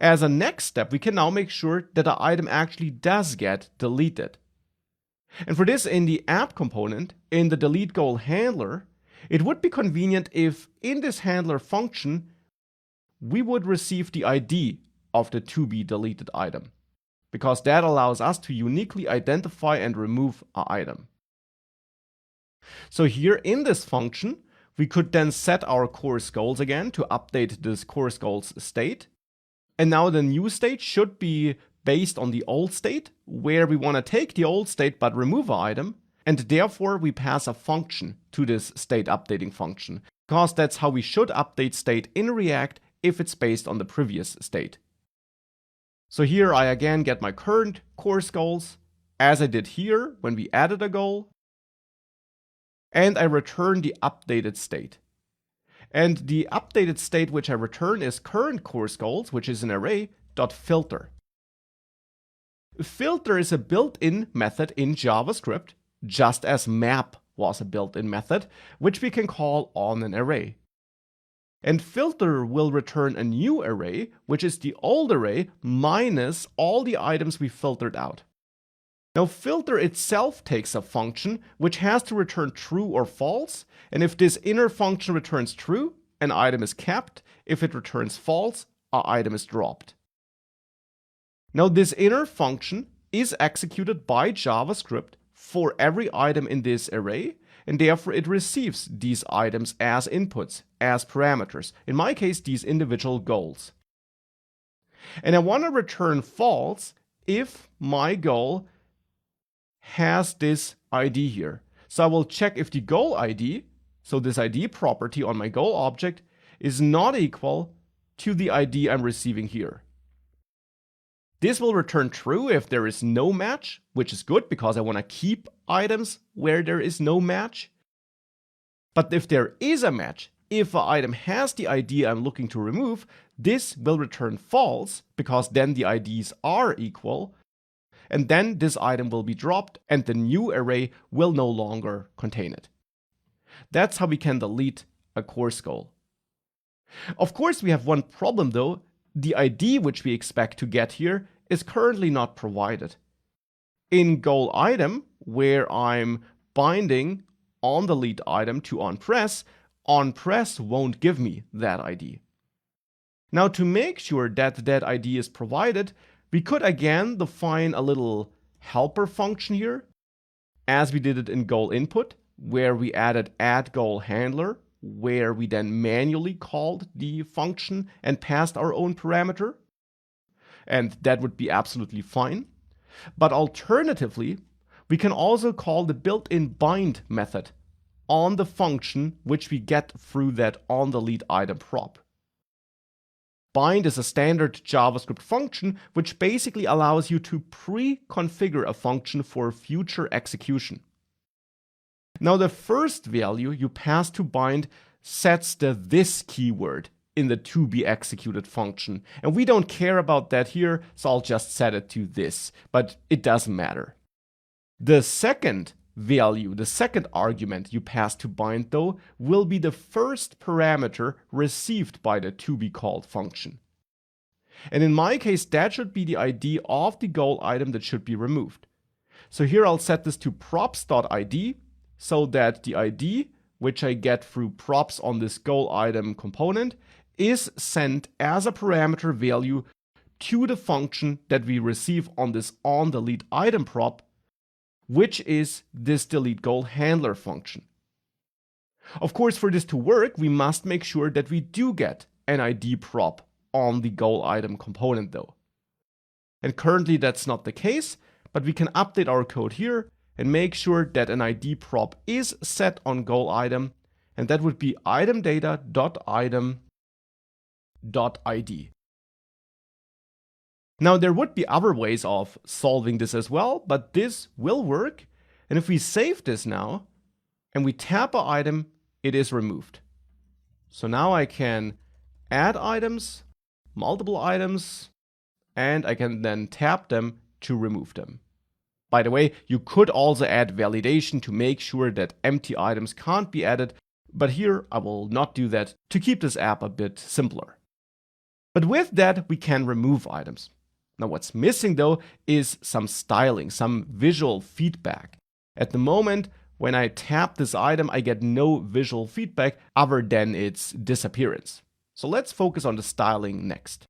As a next step, we can now make sure that the item actually does get deleted. And for this, in the app component, in the delete goal handler, it would be convenient if in this handler function, we would receive the ID of the to be deleted item, because that allows us to uniquely identify and remove an item. So here in this function, we could then set our course goals again to update this course goals state. And now the new state should be based on the old state, where we want to take the old state but remove an item, and therefore we pass a function to this state updating function, because that's how we should update state in React if it's based on the previous state. So here I again get my current course goals, as I did here when we added a goal, and I return the updated state. And the updated state which I return is current course goals, which is an array, .filter. Filter is a built-in method in JavaScript, just as map was a built-in method, which we can call on an array. And filter will return a new array, which is the old array minus all the items we filtered out. Now, filter itself takes a function which has to return true or false, and if this inner function returns true, an item is kept. If it returns false, an item is dropped. Now, this inner function is executed by JavaScript for every item in this array, and therefore it receives these items as inputs, as parameters. In my case, these individual goals. And I want to return false if my goal has this ID here. So I will check if the goal ID, so this ID property on my goal object, is not equal to the ID I'm receiving here. This will return true if there is no match, which is good because I want to keep items where there is no match. But if there is a match, if an item has the ID I'm looking to remove, this will return false because then the IDs are equal. And then this item will be dropped and the new array will no longer contain it. That's how we can delete a course goal. Of course, we have one problem though. The ID which we expect to get here is currently not provided. In goal item, where I'm binding on delete item to onPress, onPress won't give me that ID. Now, to make sure that that ID is provided, we could again define a little helper function here, as we did it in goal input, where we added add goal handler, where we then manually called the function and passed our own parameter. And that would be absolutely fine. But alternatively, we can also call the built-in bind method on the function which we get through that onDelete item prop. Bind is a standard JavaScript function which basically allows you to pre-configure a function for future execution. Now, the first value you pass to bind sets the this keyword in the to be executed function. And we don't care about that here, so I'll just set it to this, but it doesn't matter. The second value, the second argument you pass to bind though, will be the first parameter received by the to be called function. And in my case, that should be the ID of the goal item that should be removed. So here I'll set this to props.id, so that the ID, which I get through props on this goal item component, is sent as a parameter value to the function that we receive on this onDelete item prop, which is this delete goal handler function. Of course, for this to work, we must make sure that we do get an ID prop on the goal item component though. And currently that's not the case, but we can update our code here and make sure that an ID prop is set on goal item, and that would be itemData.item.id. Now, there would be other ways of solving this as well, but this will work. And if we save this now and we tap an item, it is removed. So now I can add items, multiple items, and I can then tap them to remove them. By the way, you could also add validation to make sure that empty items can't be added, but here I will not do that to keep this app a bit simpler. But with that, we can remove items. Now, what's missing though is some styling, some visual feedback. At the moment, when I tap this item, I get no visual feedback other than its disappearance. So let's focus on the styling next.